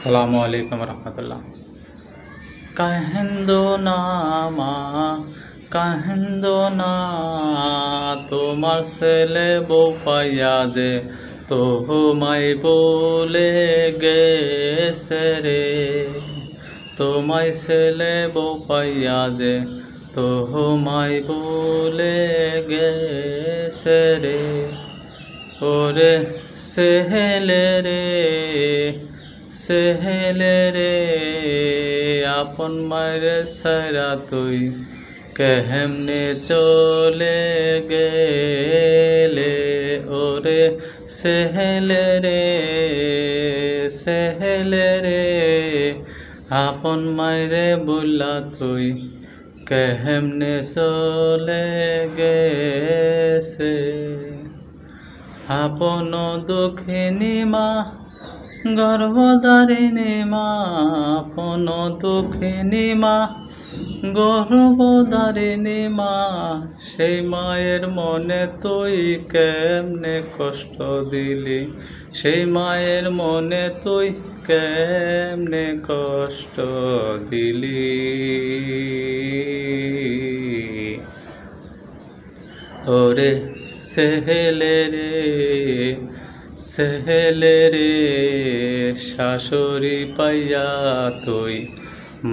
अस्सलामुअलैकुम वरहमतुल्लाह। कहेंदो ना मा कहेंदो ना তোমার ছেলে বউ পাইয়া যে তোমায় বলে গেছে রে। তোমায় ছেলে বউ পাইয়া যে তোমায় বলে গেছে রে। ওরে সেহেলে রে সেহেলে রে আপন মায়ের সারা তুই কেমনে চলে গেলে। ওরে সেহেলে রে সেহেলে রে আপন মায়ের বললা তুই কেমনে চলে গেছে। আপন দুঃখিনী মা গর্ভধারিণী মা আপন দুঃখিনী মা গর্ভধারিণী মা সেই মায়ের মনে তুই কেমনে কষ্ট দিলি। সেই মায়ের মনে তুই কেমনে কষ্ট দিলি। ওরে সেহেলে রে সেহেলে রে শাশুড়ি পাইয়া তুই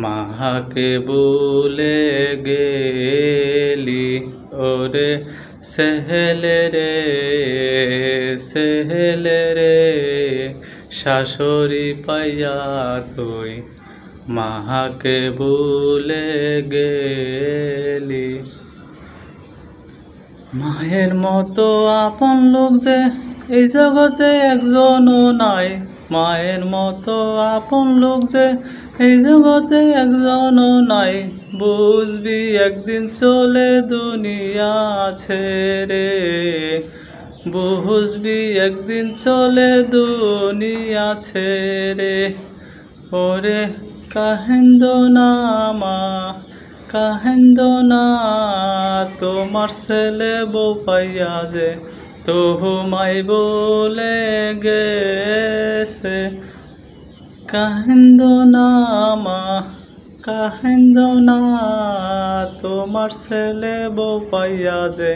মাকে বলে গেলি। ওরে সেহেলে রে সেহেলে রে শাশুড়ি পাইয়া তুই মাকে বলে গেলি। মায়ের মতো আপন লোক যে এই জগতে একজনও নাই। মায়ের মতো আপন লোক যে এই জগতে একজনও নাই। বুঝবি একদিন চলে দুনিয়া ছেড়ে। বুঝবি একদিন চলে দুনিয়া ছেড়ে। ওরে কাহেন্দো না মা কাহেন্দো না তোমার ছেলে বউ পাইয়া যে তোমায় বলে গেছে। কাহেন্দো না মা কাহেন্দো না তোমার ছেলে বউ পাইয়া যে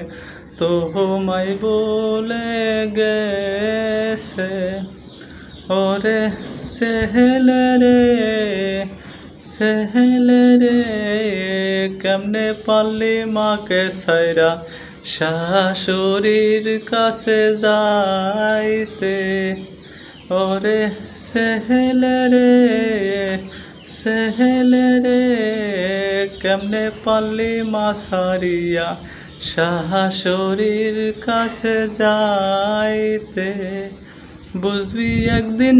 তোমায় বলে গেছে। ওরে সেহেলে রে সেহেলে রে কেমনে পারলি মাকে ছাইরা শাশুড়ির কাছে যাইতে। ওরে সেহেলে রে সেহেলে রে কেমনে পারলি মা ছাড়িয়া শাশুড়ির কাছে যাইতে। বুঝবি একদিন